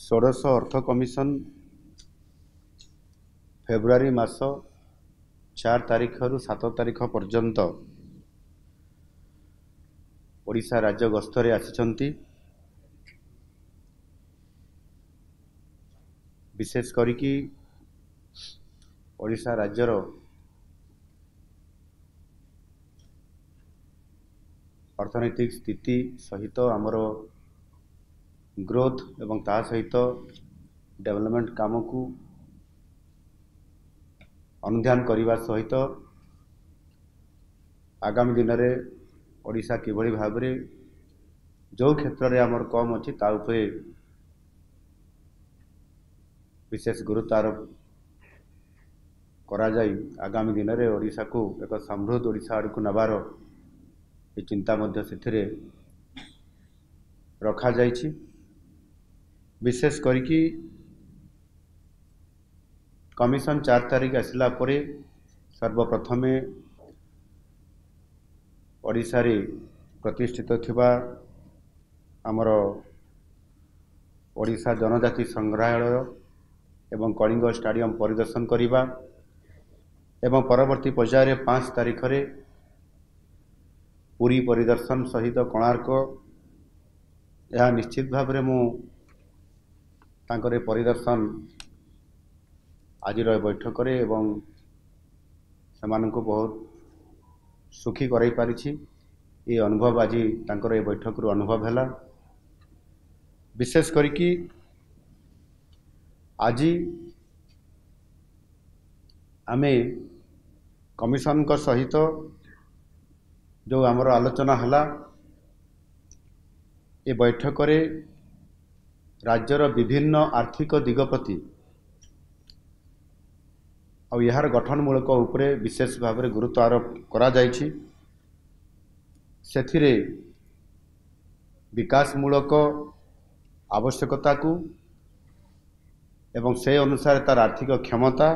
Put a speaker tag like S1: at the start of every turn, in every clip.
S1: षोडश अर्थ commission February मास 4 तारीख रु 7 तारीख पर्यंत ओडिशा राज्य गस्तरे आसिछंती। विशेष करिकी ओडिशा राज्यर अर्थनैतिक स्थिति सहित आमर ग्रोथ एवं ता सहित डेवलपमेंट काम को अनुध्यान करने सहित आगामी दिन में ओडिशा किभली भाव में जो क्षेत्र में आमर कम अच्छी ता उपरे विशेष गुरुत्व आरोप करा जाई आगामी दिन में ओडिशा को एक समृद्ध ओडिशा आड़ को नबार ये चिंता मध्य से रखा जाइछि। विशेष करिकी कमिशन 4 तारीख आसला परे सर्वप्रथम ओडिशा रे प्रतिष्ठित थिबा आमर ओडिशा जनजाति संग्रहालय एवं कलिंग स्टाडियम परिदर्शन करिबा एवं परवर्ती पर्याय 5 तारीख रे पुरी परिदर्शन सहित कोणार्क यह निश्चित भाव में मु तांकरे परिदर्शन आज बैठक एवं सेमानंको बहुत सुखी कराई पारिछि। ये अनुभव आज तांकर ये बैठक रु अनुभव हैला। विशेष करिकी आज आमे कमिशन को सहित जो आमर आलोचना हला ये बैठक रे राज्यर विभिन्न आर्थिक दिग प्रति और यार गठनमूलक उपरे विशेष भाव में गुरुत्व आरोप करा जाइछि। सेथिरे विकासमूलक आवश्यकता को एवं से अनुसार तार आर्थिक क्षमता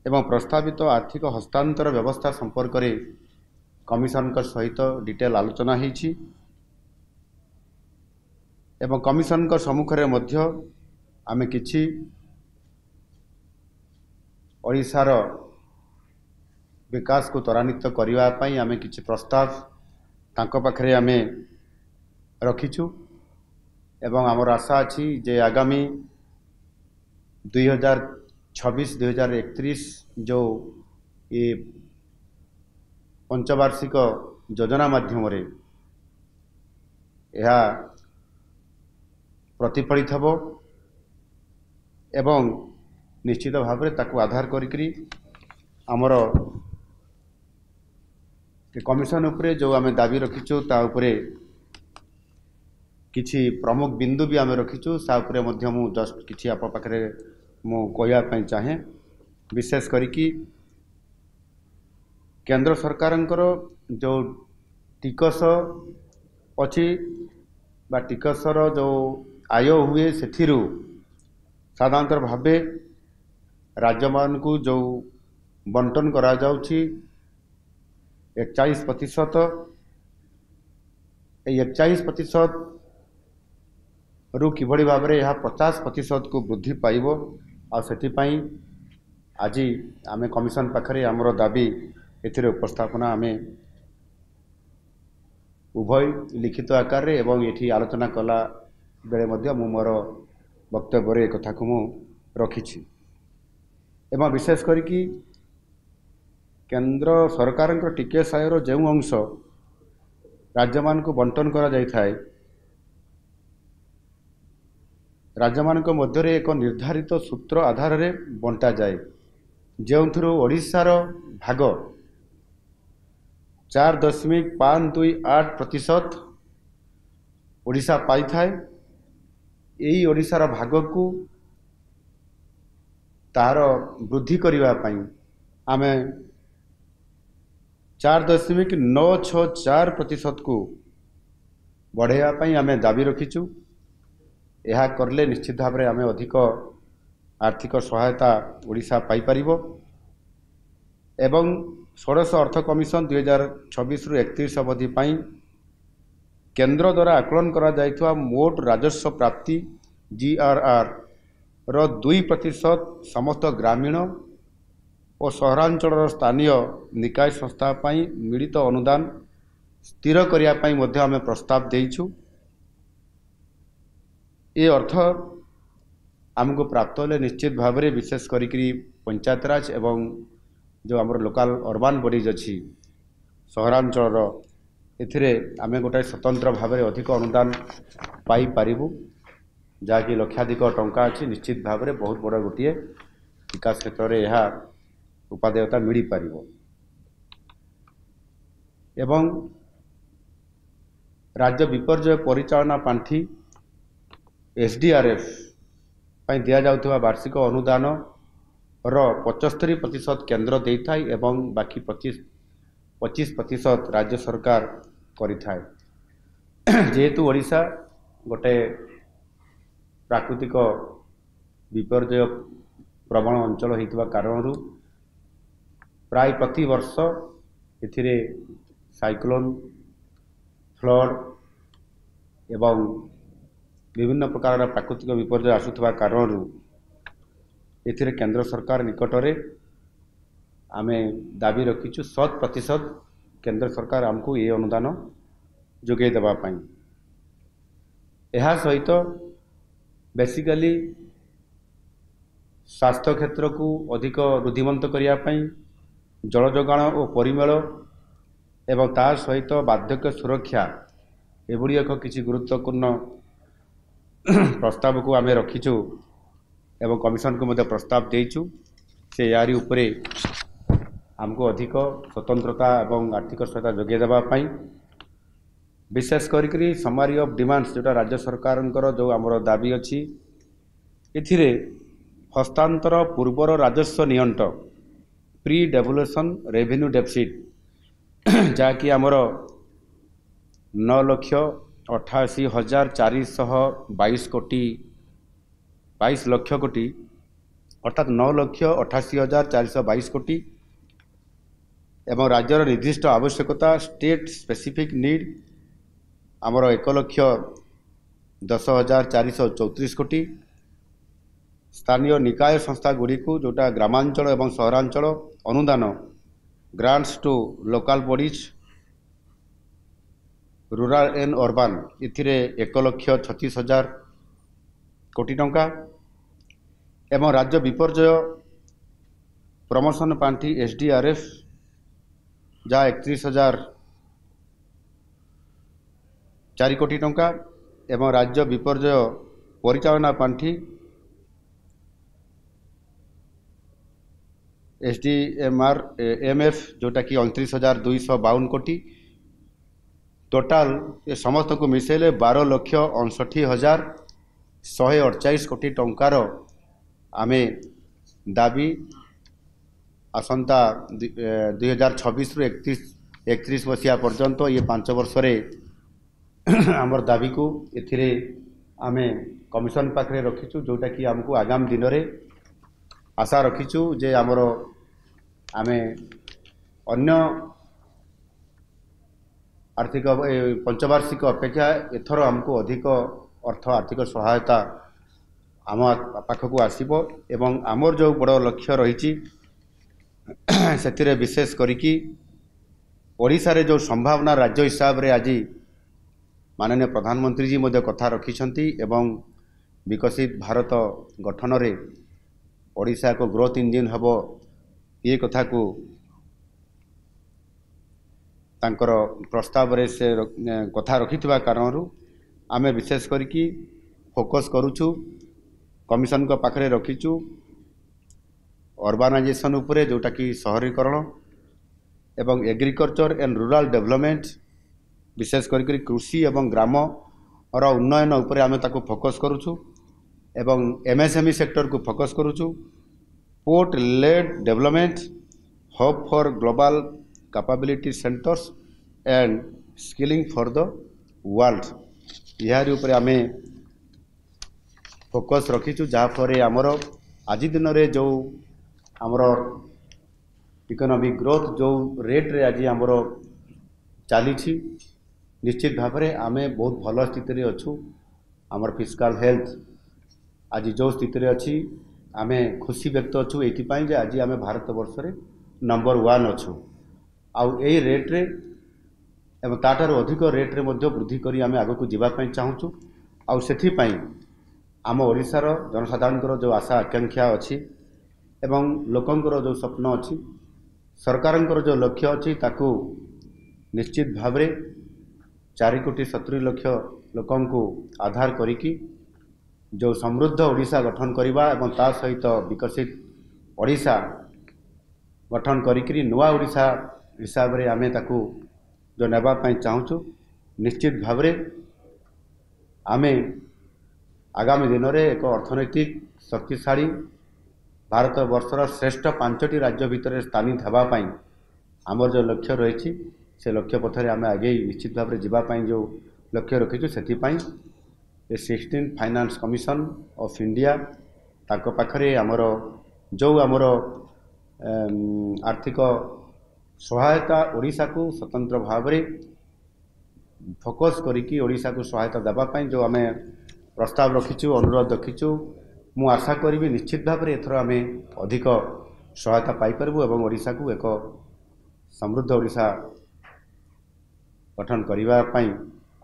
S1: एवं प्रस्तावित आर्थिक हस्तांतर व्यवस्था संपर्क में कमिशन का सहित डिटेल आलोचना होइछि एवं कमिशन का सम्मुख में मध्य आमे किछि ओडिशार विकास को त्वरान्वित करबा पई आमे किछि प्रस्ताव तांको पाखरे आमे रखिछु एवं आमर आशा अछि जे आगामी 2026-2031 जो ये पंचवार्षिक योजना माध्यम रे यह प्रतिफलित हबो एवं निश्चित भाव में ताकू आधार करी आमर कमिशन उपरे जो आमे दाबी रखिचु ता उपरे किछि प्रमुख बिंदु भी आमे रखिचु सा उपरे मध्य मु जस्ट किछि आप पाखरे मु कहया पई चाहे। विशेष करिकी केंद्र सरकारंकर जो टिकस अच्छी बा टिकसर जो आय हुए सेथिरु साधारणतः भावे राज्य मान को जो बंटन करा जाउछि 41%। 41% रु किभली भाव में यह 50% को वृद्धि पाइब आ सेथिपाई आज आमे कमिशन पाखरे आमर दाबी एथिरे उपस्थापना आमे उभय लिखित आकार रे एवं एठी आलोचना कला बेले मध्य मु मोर वक्तव्य रे कथा को मु रखिछि एवं विशेष करिकी केंद्र सरकार टिकेस आयर जो अंश राज्य मान को बंटन करा जाय थाए राज्य मान मध्य रे एक निर्धारित सूत्र आधार रे बंटा जाए जो ओडिशार भाग 4.528% ओडिशा पाई थाए। यही ओडिशार भाग को तार वृद्धि करबा पई आमे 4.964% को बढ़ाइबा पई आमे दाबी रखिचु। यह करले निश्चित भाव में आमे अधिक आर्थिक सहायता ओडिशा पाई परिबो एवं षोडश अर्थ कमिशन 2026-31 अवधि केंद्र द्वारा आकलन करा जाइथवा मोट राजस्व प्राप्ति GRR ର 2% समस्त ग्रामीण और सहरांचल स्थानीय निकाय संस्था पाई मिलित अनुदान स्थिर करिया पाई मध्य आमे प्रस्ताव देइछु। ये अर्थ आमको प्राप्त होले निश्चित भाव में विशेष करी पंचायत राज एवं जो आमर लोकल अर्बान बॉडीज अच्छी सहरांचल एथिरे आमे गोटाए स्वतंत्र भाव में अधिक अनुदान पाई पारिबु जहाँकि लक्षाधिक टंका अच्छी निश्चित भाव में बहुत बड़ गोटे विकास क्षेत्र में यह उपादेयता मिल पार एवं राज्य विपर्यय परिचालना पांठी SDRF पाई दिया जाउथवा वार्षिक अनुदान रो 75% केंद्र देई थाई एवं बाकी 25% राज्य सरकार करि थाए। जेहेतु ओडिशा गोटे प्राकृतिक विपर्यय प्रबल अंचल होइतवा कारणरू प्राय प्रति वर्ष एथिरे साइक्लोन फ्लड एवं विभिन्न प्रकार प्राकृतिक विपर्यय आसुवा कारण एथिरे केंद्र सरकार निकटरे आमे दाबी रखीचु 100% केंद्र सरकार आमको ये अनुदान जोगे देबा पाई। एहा सहित बेसिकली स्वास्थ्य क्षेत्र को अधिक रुद्धिमंत करिया पाई जल जोगाण और परिमल एवं ता सहित बार्धक्य सुरक्षा एभली किसी गुरुत्वपूर्ण प्रस्ताव को आमे रखीचु एवं कमिशन को मध्य प्रस्ताव देइचु से यारी उपरे हमको अधिक स्वतंत्रता एवं आर्थिक सहायता जोगे देबा पाई विशेष करी समारी ऑफ डिमांड्स जोटा राज्य सरकार जो आमर दाबी अच्छी एथिरे हस्तांतर पूर्वर राजस्व नियंट प्री डेवलुएशन रेवेन्यू डेफिसिट जहाँकि आमर 9,88,422 कोटी 22 लक्ष कोटी अर्थात 9,88,422 कोटी एवं राज्यर निर्दिष्ट आवश्यकता स्टेट स्पेसिफिक नीड आमर 1,10,434 कोटी स्थानीय निकाय संस्था गुड़ी को जोटा ग्रामांचल एवं सहरांचल अनुदान grants to local bodies rural and urban इथिरे 1,36,000 कोटी टंका एवं राज्य विपर्यय प्रमोशन पांठी SDRF जहाँ 31,004 कोटी टंका एवं राज्य विपर्यय परिचालना पांठी SDMF जोटा कि 29,252 कोटी टोटाल ये समस्त को मिसेले 12,59,148 कोटी टंकार आमे दाबी आसंता 2026 रु 31 मसीहा पर्यंत ये 5 वर्ष रे आमर दाबी को एथिरे आमे कमिशन पाखरे रखीचु जोटा कि हमको आगाम दिन रे आशा रखीचु जे आमर आमे अन्य आर्थिक पंचवार्षिक अपेक्षा एथर हमको अधिक अर्थ आर्थिक सहायता आम पाखक आसब एवं आमर जो बड़ लक्ष्य रही से विशेष करिकी ओडिशा रे जो संभावना राज्य हिसाब रे आज माननीय प्रधानमंत्री जी मध्य कथा रखिछंती एवं विकसित भारत गठन रे ओडिशा को ग्रोथ इंजिन हबो ये कथा को तांकर प्रस्ताव रे से कथा रखिथिबा कारणरू आमे विशेष करिकी फोकस करूछु कमिशन को पाखरे रखीचु अर्बानाइजेशन उपरे जोटा कि शहरीकरण एवं एग्रीकल्चर एंड रूरल डेवलपमेंट विशेष करिकी कृषि एवं ग्राम और उन्नयन उपरे आमे ताको फोकस करूछु एवं MSME सेक्टर को फोकस करूछु port led development hub for global capability centres and skilling for the world यार ऊपर आमे फोकस रखीचु जहाँ फरे आमर आज दिन रे जो आमर इकोनॉमिक ग्रोथ जो रेट रे आज आमर चली निश्चित भाव में आमे बहुत भल स्थित रे अच्छु आमर फिस्काल हेल्थ आज जो स्थिति रे अच्छी आमे खुशी व्यक्त अच्छु ये आज आम भारत वर्ष रे नंबर 1 अच्छु आउ यही रेट्रे एवं ताठार अधिक रेट्रे वृद्धि करी आम आग को जावाई चाहूँ आउ से आम ओडिशार जनसाधारण जो आशा आकांक्षा अच्छी एवं लोकंकर जो स्वप्न अच्छी सरकार जो लक्ष्य अच्छी ताकू निश्चित भाव 4,70,00,000 लोकं को आधार करिकी जो समृद्ध ओडिशा गठन करवा एवं ता सहित विकसित ओडिशा गठन करिकी नुआ ओडिशा हिसाब रे आमे ताकू जो नेबा पई चाहूँ निश्चित भाव आमे आगामी दिन में एक अर्थनैतिक शक्तिशाली भारत वर्षर श्रेष्ठ 5टी राज्य भितर स्थानित होगापाई आमर जो लक्ष्य रही से लक्ष्य पथरे आम आगे निश्चित भाव में जावाई जो लक्ष्य रखीचु से 16 फाइनान्स कमिशन ऑफ इंडिया ताको पाखरे आमर जो आमर आर्थिक सहायता ओडिशा को स्वतंत्र भाव में फोकस करिकी ओडिशा को सहायता देवाई जो आम प्रस्ताव रखीचु अनुरोध रखीचु मु आशा करी निश्चित भाव में एथर आम अधिक सहायता पाइपरबू एवं ओडिशा को एक समृद्ध ओडिशा गठन करने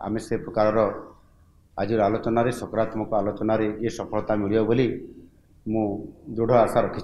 S1: आम से प्रकार आज आलोचन सकारात्मक आलोचन ये सफलता मिलियो बोली मु दृढ़ आशा रखी।